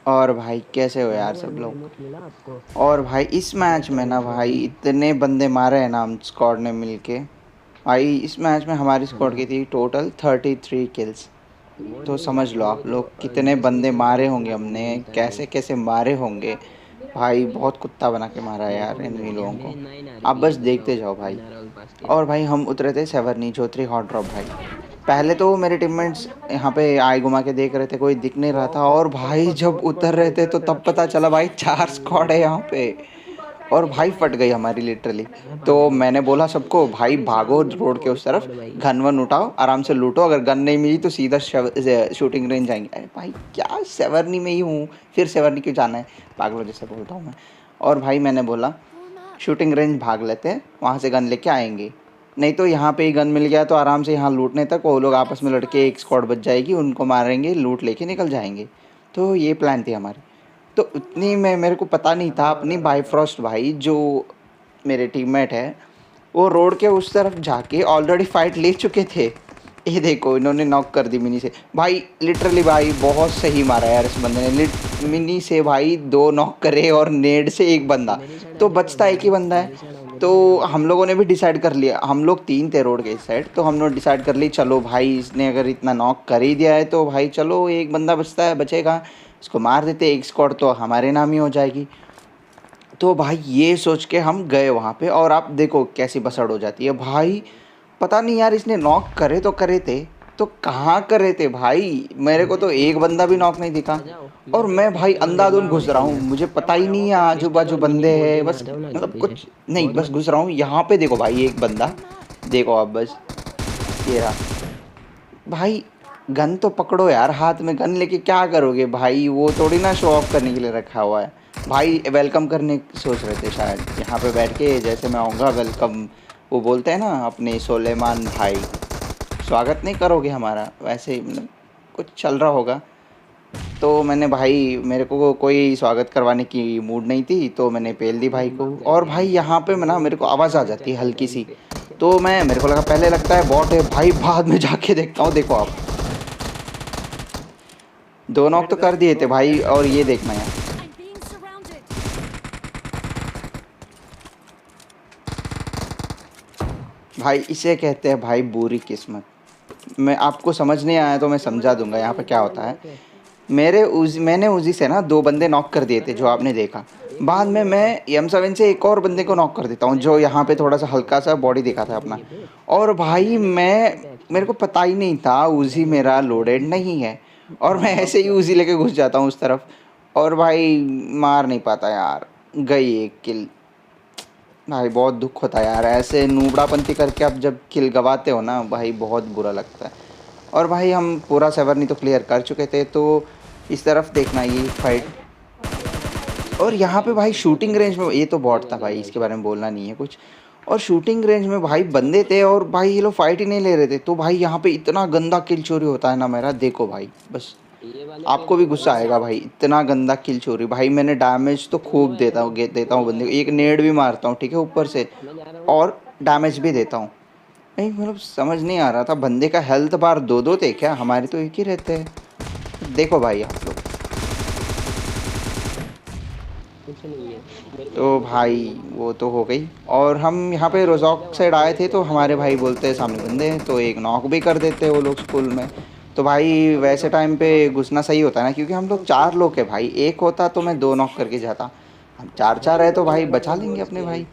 और भाई कैसे हो यार बढ़िया सब बढ़िया, लोग। रिमोट मिला आपको? और भाई इस मैच में ना बढ़िया भाई बढ़िया। इतने बंदे मारे हैं ना हम स्क्वाड ने मिलके। भाई इस मैच में हमारी स्क्वाड की हाँ, थी टोटल 33 किल्स। रिमोट तो नहीं समझ लो वो आप तो लोग कितने जिस बंदे mission मारे पे होंगे जितना हमने, मिलता है भाई। कैसे कैसे मारे होंगे। भाई बहुत कुत्ता बना के मारा है मेरे को यार भी इन मिल गया, लोगों को। मेरी 9 आप आरपी बस है, बताओ देखते जाओ भाई। बिना रोल पास के। और भाई हम उतरे थे सेवर्नी चौधरी हॉट ड्रॉप भाई। पहले तो मेरे टीममेट्स यहाँ पे आए घुमा के देख रहे थे, कोई दिख नहीं रहा था। और भाई जब उतर रहे थे तो तब पता चला भाई 4 स्क्वाड है यहाँ पे। और भाई फट गई हमारी लिटरली। मैं तो पागल हूँ। मैंने बोला सबको भाई अरे भागो सामने रोड के देखो उस तरफ, स्क्वाड भाई। गन वन उठाओ आराम से लूटो, अगर गन नहीं मिली तो सीधा शूटिंग रेंज जाएंगे। अरे भाई क्या सेवर्नी में ही हूँ, फिर सेवर्नी क्यों जाना है, पागलों जैसे बोलता हूँ मैं। और भाई मैंने बोला शूटिंग रेंज भाग लेते हैं, वहाँ से गन लेके आएंगे। नहीं तो यहाँ पे ही गन मिल गया तो आराम से यहाँ लूटने तक वो लोग आपस में लड़के एक स्क्वाड बच जाएगी, उनको मारेंगे लूट लेके निकल जाएंगे। तो ये प्लान थी हमारी। तो उतनी में मेरे को पता नहीं था अपनी बाईफ्रॉस्ट भाई जो मेरे टीममेट है, वो रोड के उस तरफ जाके ऑलरेडी फाइट ले चुके थे। ये देखो इन्होंने नॉक कर दी मिनी से। भाई लिटरली भाई बहुत सही मारा यार इस बंदे ने, मिनी से भाई 2 नॉक करे और नेड से एक बंदा। मेरी साइड आ तो जाओ, बचता एक ही बंदा है। मेरी साइड आओ, मेरी साइड तो आओ। हम लोगों ने भी डिसाइड कर लिया, हम लोग 3 थे रोड के इस साइड, तो हम लोग डिसाइड कर ली चलो भाई इसने अगर इतना नॉक कर ही दिया है तो भाई चलो एक बंदा बचता है बचेगा, इसको मार देते, एक स्क्वाड तो हमारे नाम ही हो जाएगी। तो भाई ये सोच के हम गए वहाँ पे, और आप देखो कैसी बसड़ हो जाती है भाई। पता नहीं यार इसने नॉक करे तो करे थे, तो कहाँ करे थे भाई, मेरे को तो एक बंदा भी नॉक नहीं दिखा। आ जाओ, और मैं मैं भाई स्टोर अंधाधुंध देखना घुस रहा हूँ, बढ़िया। मुझे पता ही नहीं है आजू पिस्टल बाजू और मिनी बंदे फोड़ हैं, देना, बस आ जाओ ना मतलब जल्दी से। कुछ नहीं, बहुत बस मजा। घुस रहा हूँ यहाँ पे। देखो भाई एक बंदा, देखो आप बस, ये रहा भाई। गन तो पकड़ो यार, हाथ में गन लेके क्या करोगे भाई, वो थोड़ी ना शो ऑफ करने के लिए रखा हुआ है। भाई वेलकम करने सोच रहे थे शायद, यहाँ पे बैठ के जैसे मैं आऊँगा वेलकम, वो बोलते हैं ना अपने सोलेमान भाई, स्वागत नहीं करोगे हमारा, वैसे ही मतलब कुछ चल रहा होगा। तो मैंने भाई, मेरे को कोई स्वागत करवाने की मूड नहीं थी तो मैंने पेल दी भाई को। और भाई यहाँ पे मैं ना, मेरे को आवाज़ आ जाती है हल्की सी, तो मैं, मेरे को लगा पहले लगता है बॉट है भाई, बाद में जाके देखता हूँ, देखो आप 2 नॉक तो कर दिए थे भाई। और ये देखना यार भाई, इसे कहते हैं भाई बुरी किस्मत। मैं आपको समझ नहीं आया तो मैं समझा दूंगा यहाँ पे क्या होता है। मैंने उजी से ना 2 बंदे नॉक कर दिए थे जो आपने देखा। एक बाद रिमोट में मेरे मैं पास। M7 से एक और बंदे को नॉक कर देता हूँ जो यहाँ पे थोड़ा सा हल्का सा बॉडी दिखा था अपना। नहीं है फिर। और भाई मैंने तो मैं, देखा था मेरे एक्चुअली। को पता ही नहीं था उजी मेरा लोडेड नहीं है, और मैं ऐसे ही उजी लेके घुस जाता हूँ उस तरफ। और भाई मार नहीं पाता यार, गई एक किल। भाई बहुत दुख होता है यार, ऐसे नूबड़ापंती करके आप जब किल गवाते हो ना भाई, बहुत बुरा लगता है। और भाई हम पूरा सेवर्नी तो क्लियर कर चुके थे, तो इस तरफ देखना ये फाइट। और यहाँ पे भाई शूटिंग रेंज में, ये तो बॉट था भाई, इसके बारे में बोलना नहीं है कुछ। और शूटिंग रेंज में भाई बंदे थे और भाई ये लोग फाइट ही नहीं ले रहे थे, तो भाई यहाँ पे इतना गंदा किल चोरी होता है ना मेरा, देखो भाई बस ये वाले पे आपको भी बंदा गुस्सा है। आएगा भाई, इतना गंदा किल चोरी भाई। मैंने डैमेज तो तुम दो खूब यार, देता हूँ मैं बंदे जा को, रहा एक हूँ। नेड भी मारता हूँ ठीक है ऊपर से, मैं जा रहा हूँ। और डैमेज भी देता हूँ। नहीं मतलब समझ नहीं आ रहा था बंदे का हेल्थ बार दो दो थे क्या, हमारे तो एक ही रहते हैं। देखो भाई आप लोग। कुछ नहीं है, मेरे को तो देखने को नहीं भाई मिला। वो तो हो गई। और हम यहाँ पे आ रोजॉक जाओ, साइड आपको आए थे देखते तो हैं, आ हमारे जाओ। भाई बोलते हैं सामने बंदे हैं, तो एक नॉक भी कर देते हैं वो लोग स्कूल में। तो भाई वैसे टाइम पे घुसना सही होता है ना, क्योंकि हम लोग 4 लोग हैं भाई, एक होता तो मैं 2 नॉक करके जाता, हम चार चार है तो भाई बचा लेंगे अपने भाई।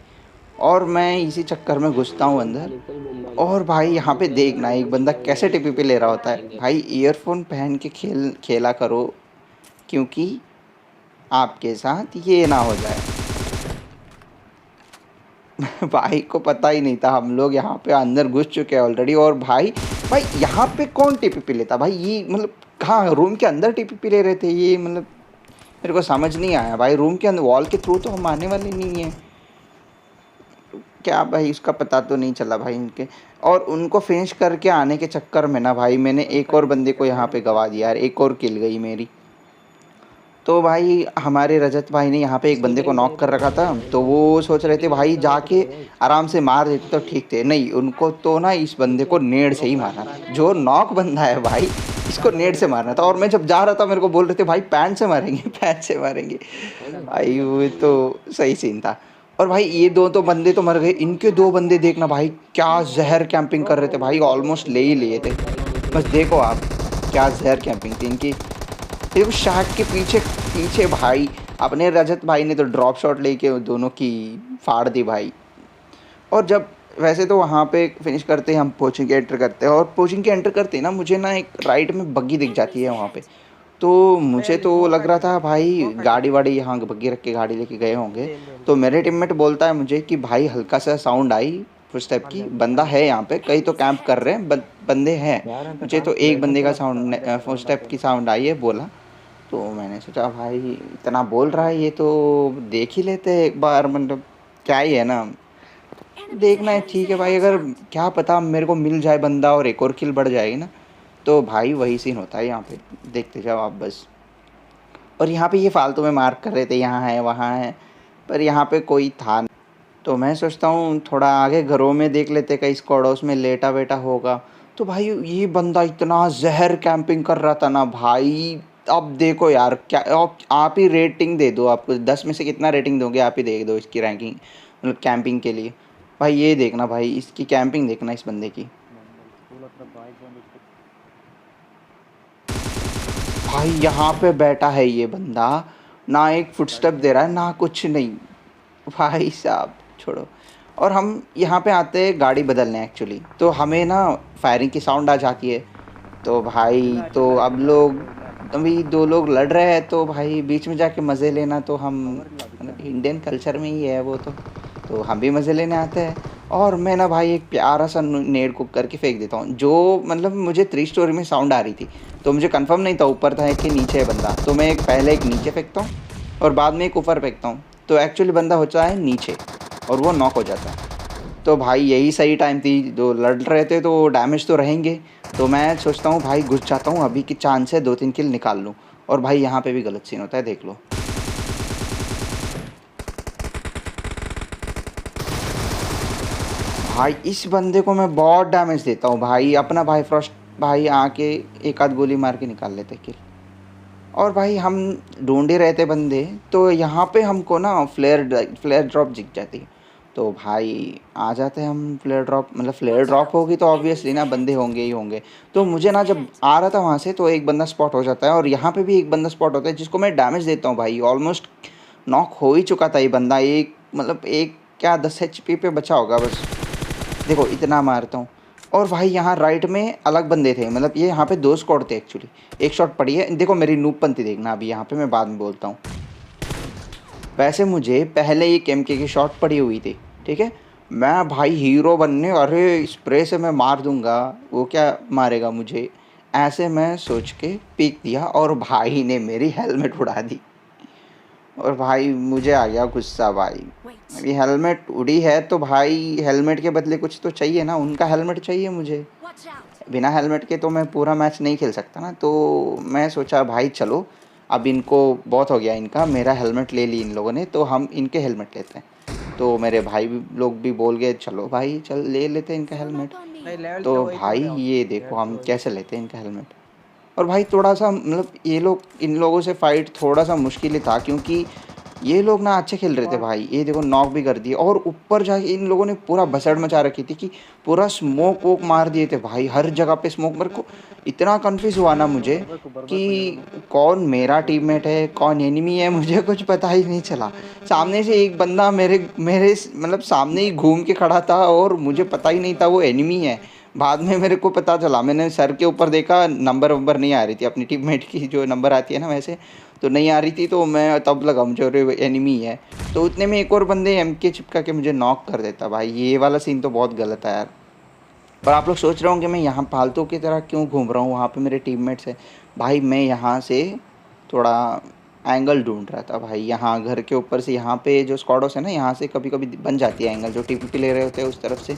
और मैं इसी चक्कर में घुसता हूँ अंदर। लिटिल बुमबम। और भाई यहाँ पे लिटिल देखना एक बंदा कैसे टीपी पे ले रहा होता है बुमबम। भाई, ईयरफोन पहन के खेला करो, क्योंकि आपके साथ ये ना हो जाए। भाई को पता ही नहीं था हम लोग यहाँ पे अंदर घुस चुके हैं ऑलरेडी। और भाई, भाई यहाँ पे कौन टीपीपी लेता भाई, ये मतलब कहाँ रूम के अंदर टीपीपी ले रहे थे ये, मतलब मेरे को समझ नहीं आया भाई, रूम के अंदर वॉल के थ्रू तो हम आने वाले नहीं है क्या भाई, उसका पता तो नहीं चला भाई इनके। और उनको फिनिश करके आने के चक्कर में ना भाई मैंने एक और बंदे को यहाँ पे गवा दिया यार, एक और किल गई मेरी। तो भाई हमारे रजत भाई ने यहाँ पे एक बंदे शूटिंग को रेंज नॉक मेरे कर पास रखा है, था, मैं तो जा रहा हूँ। वो सोच रहे थे शूटिंग रेंज भाई कहाँ पे जाके पड़ेगा भाई? आराम से मार देते तो ठीक थे, नहीं उनको तो ना इस बंदे नीचे को नेड़ से ही ऊपर। मारा, जो नॉक बंदा है भाई इसको नेट से मारना था, और मैं जब जा रहा था मेरे को बोल रहे थे भाई पैंट से मारेंगे, पैंट से मारेंगे। भाई वो तो सही सीन था। और भाई ये दो तो बंदे तो मर गए, इनके दो बंदे देखना भाई क्या जहर कैंपिंग कर रहे थे भाई, ऑलमोस्ट ले ही लिए थे। बस देखो आप क्या जहर कैंपिंग थी इनकी। देखो शार्क के पीछे पीछे भाई अपने रजत भाई ने तो ड्रॉप शॉट लेके दोनों की फाड़ दी भाई। और जब वैसे तो वहाँ पे फिनिश करते हैं हम, कोचिंग के एंटर करते हैं, और कोचिंग के एंटर करते ही ना मुझे ना एक राइट में बग्गी दिख जाती है वहाँ पे। तो मुझे तो लग रहा था भाई गाड़ी वाड़ी यहाँ बग्गी रख के गाड़ी लेके गए होंगे। तो मेरे टीममेट बोलता है मुझे कि भाई हल्का सा साउंड आई फुटस्टेप की, बंदा है यहाँ पे, कई तो कैंप कर रहे हैं बंदे हैं। मुझे तो एक बंदे का साउंड फुटस्टेप की साउंड आई है बोला। तो मैंने सोचा भाई इतना बोल रहा है ये तो देख ही लेते हैं एक बार, मतलब क्या ही है ना, देखना है ठीक है भाई। अगर क्या पता मेरे को मिल जाए बंदा और एक और किल बढ़ जाएगी ना, तो भाई वही सीन होता है यहाँ पे, देखते जाओ आप बस। और यहाँ पे ये फालतू में मार्क कर रहे थे यहाँ है वहाँ है, पर यहाँ पे कोई था नहीं। तो मैं सोचता हूँ थोड़ा आगे घरों में देख लेते, कई स्क्वाडोस में लेटा वेटा होगा। तो भाई ये बंदा इतना जहर कैंपिंग कर रहा था ना भाई। अब देखो यार क्या आप ही रेटिंग दे दो, आपको 10 में से कितना रेटिंग दोगे, आप ही देख दो इसकी रैंकिंग, मतलब कैंपिंग के लिए। भाई ये देखना भाई इसकी कैंपिंग देखना इस बंदे की। भाई यहाँ पे बैठा है ये बंदा, ना एक फुटस्टेप दे रहा है ना कुछ नहीं। भाई साहब छोड़ो। और हम यहाँ पे आते हैं गाड़ी बदलने एक्चुअली, तो हमें ना फायरिंग की साउंड आ जाती है। तो भाई तो अब लोग अभी दो लोग लड़ रहे हैं, तो भाई बीच में जाके मज़े लेना तो हम मतलब इंडियन कल्चर में ही है वो तो हम भी मज़े लेने आते हैं। और मैं ना भाई एक प्यारा सा नेड कुक करके फेंक देता हूँ, जो मतलब मुझे 3 स्टोरी में साउंड आ रही थी, तो मुझे कंफर्म नहीं था ऊपर था कि नीचे है बंदा। तो मैं एक पहले एक नीचे फेंकता हूँ और बाद में एक ऊपर फेंकता हूँ, तो एक्चुअली बंदा होता है नीचे और वो नॉक हो जाता है। तो भाई यही सही टाइम थी, जो लड़ रहे थे तो डैमेज तो रहेंगे। तो मैं सोचता हूँ भाई घुस जाता हूँ, अभी की चांस है 2-3 किल निकाल लूँ। और भाई यहाँ पे भी गलत सीन होता है, देख लो। भाई इस बंदे को मैं बहुत डैमेज देता हूँ भाई, अपना भाई फ्रॉस्ट भाई आके एक आध गोली मार के निकाल लेते किल। और भाई हम ढूंढे रहते बंदे, तो यहाँ पे हमको ना फ्लेयर ड्रॉप दिख जाती है। तो भाई आ जाते हैं हम फ्लेयर ड्रॉप, मतलब फ्लेयर ड्रॉप होगी तो ऑब्वियसली ना बंदे होंगे ही होंगे। तो मुझे ना जब आ रहा था वहाँ से तो एक बंदा स्पॉट हो जाता है, और यहाँ पे भी एक बंदा स्पॉट होता है जिसको मैं डैमेज देता हूँ भाई। ऑलमोस्ट नॉक हो ही चुका था ये बंदा, एक मतलब एक क्या 10 HP पे बचा होगा बस। देखो इतना मारता हूँ। और भाई यहाँ राइट में अलग बंदे थे, मतलब ये यहाँ पे 2 स्क्वाड थे एक्चुअली। एक शॉट पड़ी है, देखो मेरी नूबपंथी देखना अभी यहाँ पे, मैं बाद में बोलता हूँ। वैसे मुझे पहले ही केमके की शॉट पड़ी हुई थी, ठीक है। मैं भाई हीरो बनने, अरे स्प्रे से मैं मार दूंगा, वो क्या मारेगा मुझे, ऐसे मैं सोच के पीक दिया और भाई ने मेरी हेलमेट उड़ा दी। और भाई मुझे आ गया गुस्सा भाई, अभी हेलमेट उड़ी है तो भाई हेलमेट के बदले कुछ तो चाहिए ना, उनका हेलमेट चाहिए मुझे। बिना हेलमेट के तो मैं पूरा मैच नहीं खेल सकता ना। तो मैं सोचा भाई चलो अब इनको बहुत हो गया इनका, मेरा हेलमेट ले ली इन लोगों ने, तो हम इनके हेलमेट लेते हैं। तो मेरे भाई लोग भी बोल गए चलो भाई चल ले लेते हैं इनका हेलमेट। तो भाई ये देखो हम कैसे लेते हैं इनका हेलमेट। और भाई थोड़ा सा मतलब ये लोग इन लोगों से फाइट थोड़ा सा मुश्किल ही था, क्योंकि ये लोग ना अच्छे खेल रहे थे भाई। ये देखो नॉक भी कर दिए, और ऊपर जाके इन लोगों ने पूरा भसड़ मचा रखी थी कि पूरा स्मोक वोक मार दिए थे भाई, हर जगह पे स्मोक। मेरे को इतना कंफ्यूज हुआ ना मुझे कि कौन मेरा टीममेट है कौन एनिमी है, मुझे कुछ पता ही नहीं चला। सामने से एक बंदा मेरे मेरे मतलब सामने ही घूम के खड़ा था और मुझे पता ही नहीं था वो एनिमी है। बाद में मेरे को पता चला, मैंने सर के ऊपर देखा, नंबर वंबर नहीं आ रही थी अपनी टीममेट की, जो नंबर आती है ना वैसे तो नहीं आ रही थी। तो मैं तब लगा मुझे अरे एनिमी है। तो उतने में एक और बंदे MK चिपका के मुझे नॉक कर देता भाई। ये वाला सीन तो बहुत गलत है यार। पर आप लोग सोच रहे होंगे मैं यहाँ फालतू की तरह क्यों घूम रहा हूँ, वहाँ पे मेरे टीममेट्स हैं। भाई मैं यहाँ से थोड़ा एंगल ढूंढ रहा था भाई, यहाँ घर के ऊपर से यहाँ पे जो स्क्वाडोस है ना, यहाँ से कभी कभी बन जाती है एंगल, जो TPP ले रहे होते हैं उस तरफ से।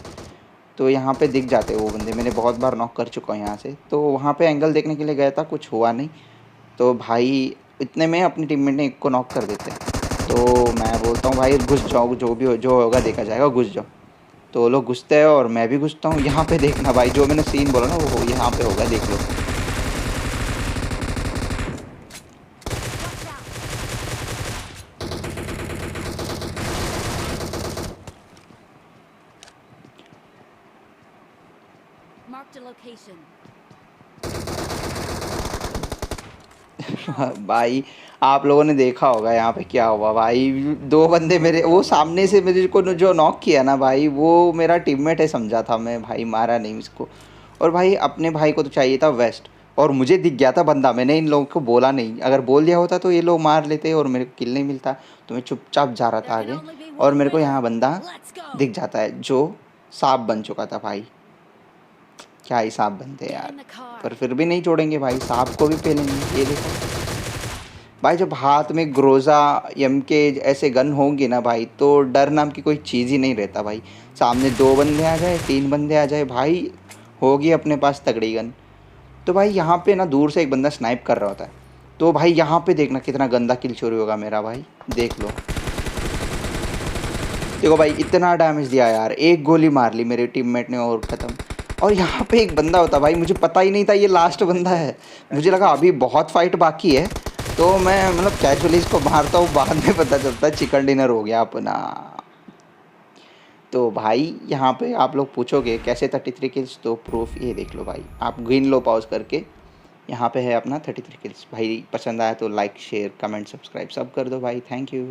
तो यहाँ पे दिख जाते हैं वो बंदे, मैंने बहुत बार नॉक कर चुका हूँ यहाँ से। तो वहाँ पे एंगल देखने के लिए गया था, कुछ हुआ नहीं। तो भाई इतने में अपनी टीममेट ने एक को नॉक कर देते हैं। तो मैं बोलता हूँ भाई घुस जाओ, जो भी हो जो होगा देखा जाएगा, घुस जाओ। तो वो लोग घुसते हैं और मैं भी घुसता हूँ। यहाँ पे देखना भाई जो मैंने सीन बोला ना वो यहाँ पे होगा, देख लो। Marked a location. भाई आप लोगों ने देखा होगा यहाँ पे क्या हुआ भाई। दो बंदे मेरे वो सामने से मेरे को जो नॉक किया ना भाई, वो मेरा टीममेट है समझा था मैं भाई, मारा नहीं उसको। और भाई अपने भाई को तो चाहिए था वेस्ट, और मुझे दिख गया था बंदा, मैंने इन लोगों को बोला नहीं, अगर बोल दिया होता तो ये लोग मार लेते और मेरे को किल नहीं मिलता। तो मैं चुपचाप जा रहा था There can आगे, only be और one मेरे को winner. यहाँ बंदा Let's go. दिख जाता है जो सांप बन चुका था भाई। क्या ही सांप बनते Get यार, in the car. पर फिर भी नहीं छोड़ेंगे भाई, सांप को भी पेलेंगे। ये देखो भाई, जब हाथ में ग्रोजा एम के ऐसे गन होंगी ना भाई, तो डर नाम की कोई चीज़ ही नहीं रहता भाई। सामने दो बंदे आ जाए, तीन बंदे आ जाए भाई, होगी अपने पास तगड़ी गन। तो भाई यहाँ पे ना दूर से एक बंदा स्नाइप कर रहा होता है, तो भाई यहाँ पे देखना कितना गंदा किल चोरी होगा मेरा भाई, देख लो। देखो भाई इतना डैमेज दिया यार, एक गोली मार ली मेरे टीममेट ने और ख़त्म। और यहाँ पे एक बंदा होता भाई, मुझे पता ही नहीं था ये लास्ट बंदा है, मुझे लगा अभी बहुत फाइट बाकी है, तो मैं मतलब कैजुअली इसको मारता हूँ, बाद में पता चलता है चिकन डिनर हो गया अपना। तो भाई यहाँ पे आप लोग पूछोगे कैसे 33 किल्स, तो प्रूफ ये देख लो भाई, आप गिन लो पॉज करके, यहाँ पे है अपना 33 किल्स। भाई पसंद आया तो लाइक शेयर कमेंट सब्सक्राइब सब कर दो भाई, थैंक यू।